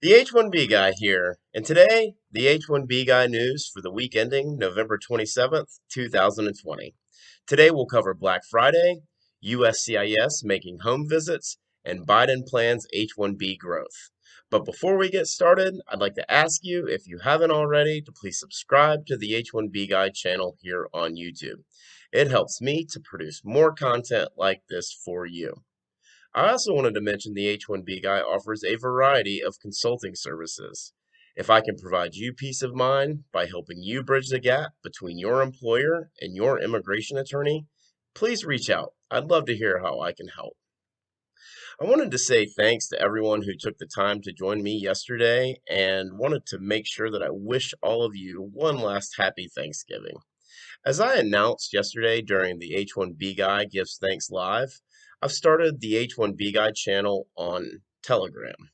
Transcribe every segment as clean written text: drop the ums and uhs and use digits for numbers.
The H1B Guy here, and today, the H1B Guy news for the week ending November 27th, 2020. Today we'll cover Black Friday, USCIS making home visits, and Biden plans H1B growth. But before we get started, I'd like to ask you, if you haven't already, to please subscribe to the H1B Guy channel here on YouTube. It helps me to produce more content like this for you. I also wanted to mention the H1B Guy offers a variety of consulting services. If I can provide you peace of mind by helping you bridge the gap between your employer and your immigration attorney, please reach out. I'd love to hear how I can help. I wanted to say thanks to everyone who took the time to join me yesterday and wanted to make sure that I wish all of you one last happy Thanksgiving. As I announced yesterday during the H1B Guy Gives Thanks Live, I've started the H1B Guy channel on Telegram.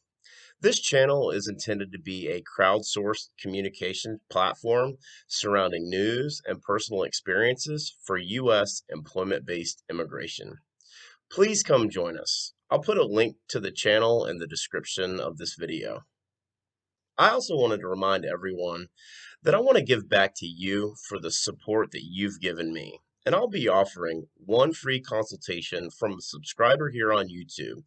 This channel is intended to be a crowdsourced communication platform surrounding news and personal experiences for U.S. employment-based immigration. Please come join us. I'll put a link to the channel in the description of this video. I also wanted to remind everyone that I want to give back to you for the support that you've given me. And I'll be offering one free consultation from a subscriber here on YouTube.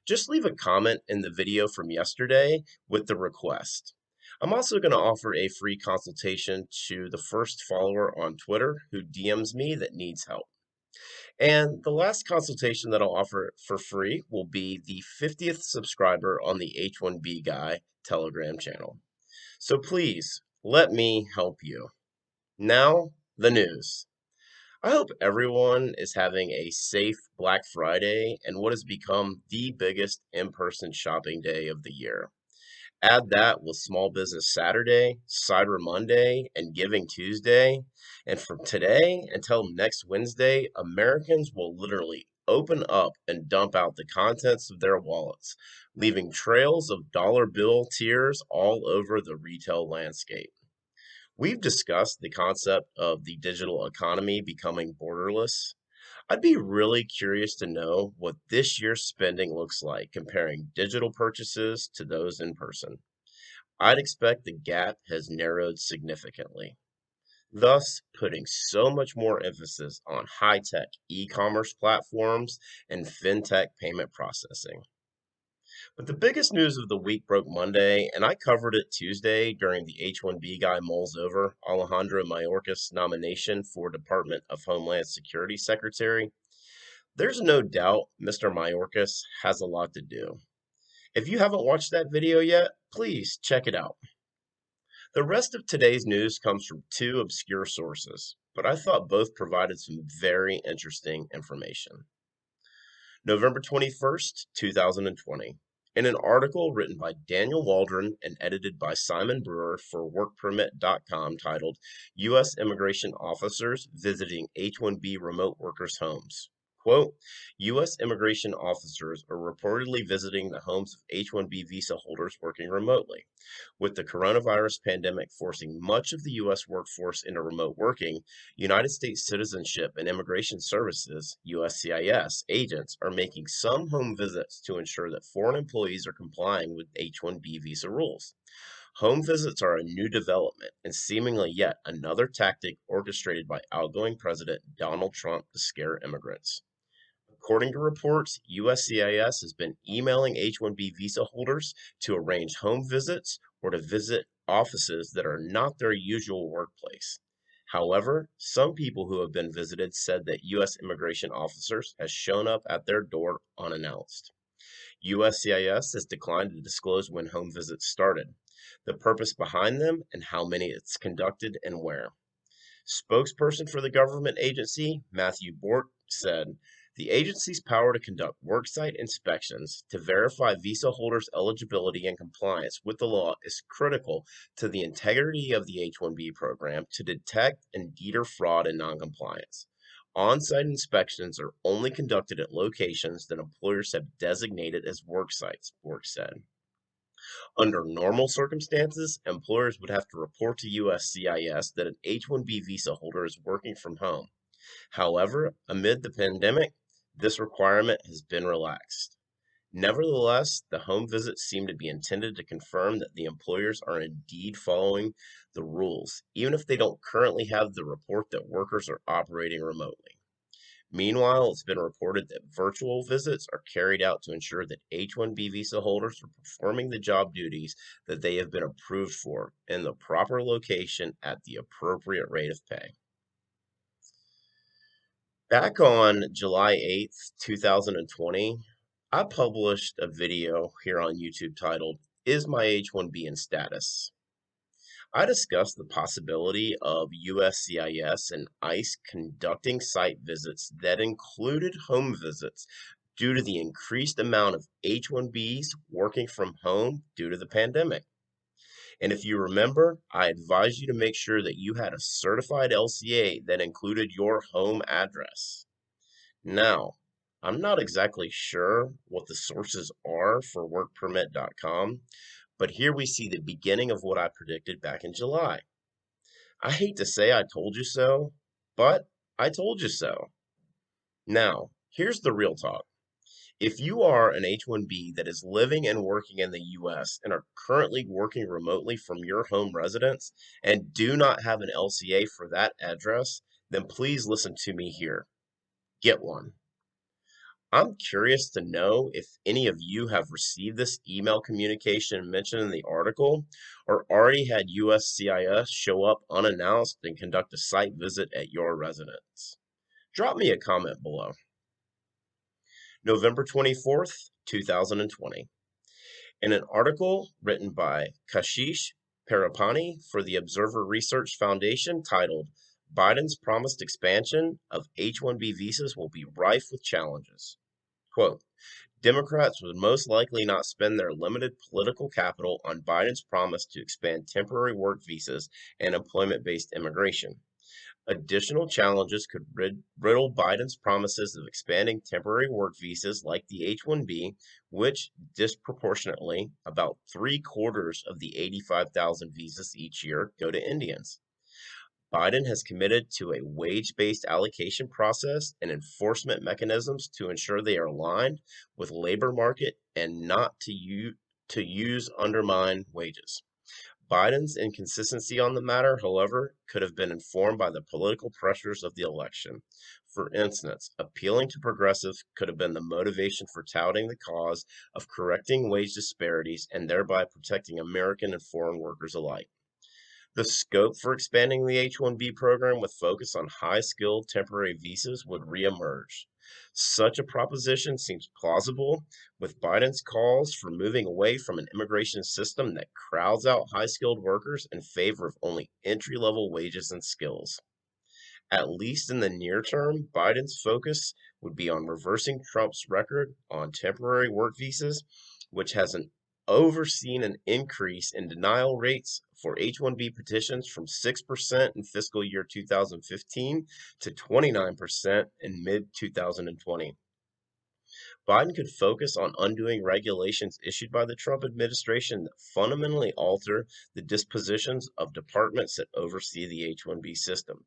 Just leave a comment in the video from yesterday with the request. I'm also going to offer a free consultation to the first follower on Twitter who DMs me that needs help. And the last consultation that I'll offer for free will be the 50th subscriber on the H1B Guy Telegram channel. So please, let me help you. Now, the news. I hope everyone is having a safe Black Friday and what has become the biggest in-person shopping day of the year. Add that with Small Business Saturday, Cyber Monday, and Giving Tuesday, and from today until next Wednesday, Americans will literally open up and dump out the contents of their wallets, leaving trails of dollar bill tears all over the retail landscape. We've discussed the concept of the digital economy becoming borderless. I'd be really curious to know what this year's spending looks like comparing digital purchases to those in person. I'd expect the gap has narrowed significantly, thus putting so much more emphasis on high-tech e-commerce platforms and fintech payment processing. But the biggest news of the week broke Monday, and I covered it Tuesday during the H1B Guy mulls over Alejandro Mayorkas' nomination for Department of Homeland Security Secretary. There's no doubt Mr. Mayorkas has a lot to do. If you haven't watched that video yet, please check it out. The rest of today's news comes from two obscure sources, but I thought both provided some very interesting information. November 21st, 2020. In an article written by Daniel Waldron and edited by Simon Brewer for WorkPermit.com titled U.S. Immigration Officers Visiting H-1B Remote Workers' Homes. Quote, U.S. immigration officers are reportedly visiting the homes of H-1B visa holders working remotely. With the coronavirus pandemic forcing much of the U.S. workforce into remote working, United States Citizenship and Immigration Services, USCIS, agents are making some home visits to ensure that foreign employees are complying with H-1B visa rules. Home visits are a new development and seemingly yet another tactic orchestrated by outgoing President Donald Trump to scare immigrants. According to reports, USCIS has been emailing H-1B visa holders to arrange home visits or to visit offices that are not their usual workplace. However, some people who have been visited said that U.S. immigration officers have shown up at their door unannounced. USCIS has declined to disclose when home visits started, the purpose behind them, and how many it's conducted and where. Spokesperson for the government agency, Matthew Bort, said, the agency's power to conduct worksite inspections to verify visa holders' eligibility and compliance with the law is critical to the integrity of the H-1B program to detect and deter fraud and noncompliance. On-site inspections are only conducted at locations that employers have designated as work sites, Bork said. Under normal circumstances, employers would have to report to USCIS that an H-1B visa holder is working from home. However, amid the pandemic, this requirement has been relaxed. Nevertheless, the home visits seem to be intended to confirm that the employers are indeed following the rules, even if they don't currently have the report that workers are operating remotely. Meanwhile, it's been reported that virtual visits are carried out to ensure that H-1B visa holders are performing the job duties that they have been approved for in the proper location at the appropriate rate of pay. Back on July 8th, 2020, I published a video here on YouTube titled, Is My H-1B in Status? I discussed the possibility of USCIS and ICE conducting site visits that included home visits due to the increased amount of H-1Bs working from home due to the pandemic. And if you remember, I advised you to make sure that you had a certified LCA that included your home address. Now, I'm not exactly sure what the sources are for workpermit.com, but here we see the beginning of what I predicted back in July. I hate to say I told you so, but I told you so. Now, here's the real talk. If you are an H-1B that is living and working in the US and are currently working remotely from your home residence and do not have an LCA for that address, then please listen to me here. Get one. I'm curious to know if any of you have received this email communication mentioned in the article or already had USCIS show up unannounced and conduct a site visit at your residence. Drop me a comment below. November 24th, 2020. In an article written by Kashish Parapani for the Observer Research Foundation titled, Biden's promised expansion of H-1B visas will be rife with challenges. Quote, Democrats would most likely not spend their limited political capital on Biden's promise to expand temporary work visas and employment-based immigration. Additional challenges could riddle Biden's promises of expanding temporary work visas like the H-1B, which disproportionately, about 3/4 of the 85,000 visas each year, go to Indians. Biden has committed to a wage-based allocation process and enforcement mechanisms to ensure they are aligned with labor market and not to use undermine wages. Biden's inconsistency on the matter, however, could have been informed by the political pressures of the election. For instance, appealing to progressives could have been the motivation for touting the cause of correcting wage disparities and thereby protecting American and foreign workers alike. The scope for expanding the H-1B program with focus on high-skilled temporary visas would reemerge. Such a proposition seems plausible, with Biden's calls for moving away from an immigration system that crowds out high-skilled workers in favor of only entry-level wages and skills. At least in the near term, Biden's focus would be on reversing Trump's record on temporary work visas, which has overseen an increase in denial rates for H-1B petitions from 6% in fiscal year 2015 to 29% in mid-2020. Biden could focus on undoing regulations issued by the Trump administration that fundamentally alter the dispositions of departments that oversee the H-1B system.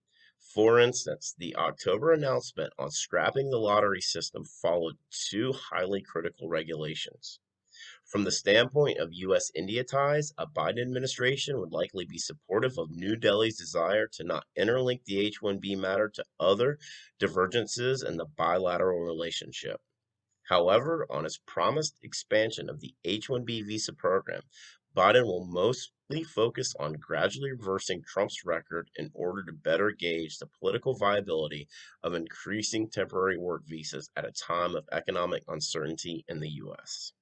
For instance, the October announcement on scrapping the lottery system followed two highly critical regulations. From the standpoint of U.S.-India ties, a Biden administration would likely be supportive of New Delhi's desire to not interlink the H-1B matter to other divergences in the bilateral relationship. However, on his promised expansion of the H-1B visa program, Biden will mostly focus on gradually reversing Trump's record in order to better gauge the political viability of increasing temporary work visas at a time of economic uncertainty in the U.S.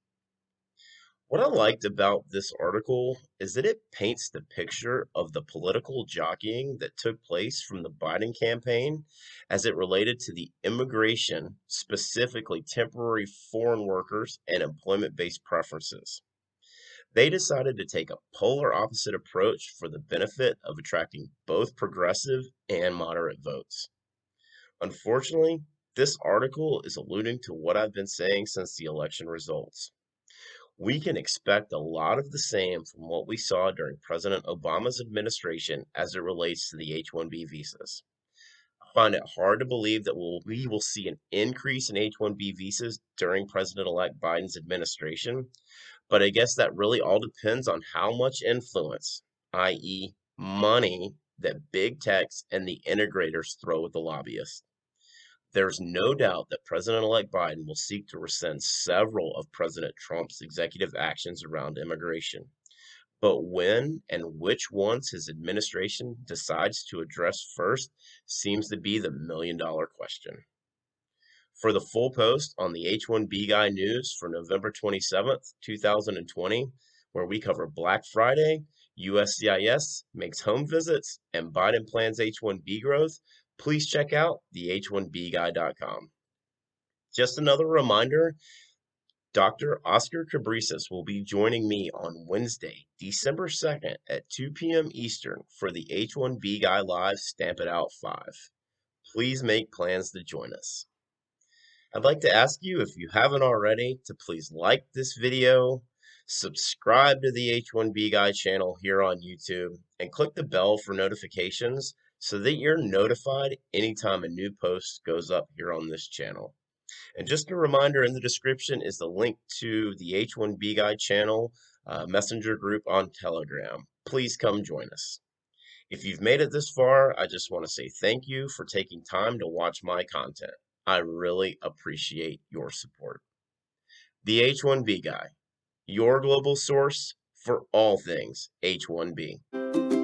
What I liked about this article is that it paints the picture of the political jockeying that took place from the Biden campaign as it related to the immigration, specifically temporary foreign workers and employment-based preferences. They decided to take a polar opposite approach for the benefit of attracting both progressive and moderate votes. Unfortunately, this article is alluding to what I've been saying since the election results. We can expect a lot of the same from what we saw during President Obama's administration as it relates to the H-1B visas. find it hard to believe that we will see an increase in H-1B visas during President-elect Biden's administration, but I guess that really all depends on how much influence, i.e., money, that big techs and the integrators throw at the lobbyists. There's no doubt that President-elect Biden will seek to rescind several of President Trump's executive actions around immigration. But when and which ones his administration decides to address first seems to be the million-dollar question. For the full post on the H1B Guy news for November 27th, 2020, where we cover Black Friday, USCIS makes home visits, and Biden plans H1B growth, please check out the H1BGuy.com. Just another reminder, Dr. Oscar Cabresis will be joining me on Wednesday, December 2nd at 2 p.m. Eastern for the H1B Guy Live Stamp It Out 5. Please make plans to join us. I'd like to ask you, if you haven't already, to please like this video, subscribe to the H1B Guy channel here on YouTube, and click the bell for notifications so that you're notified anytime a new post goes up here on this channel. And just a reminder, in the description is the link to the H1B Guy channel messenger group on Telegram. Please come join us. If you've made it this far, I just want to say thank you for taking time to watch my content. I really appreciate your support. The H1B Guy, your global source for all things H1B.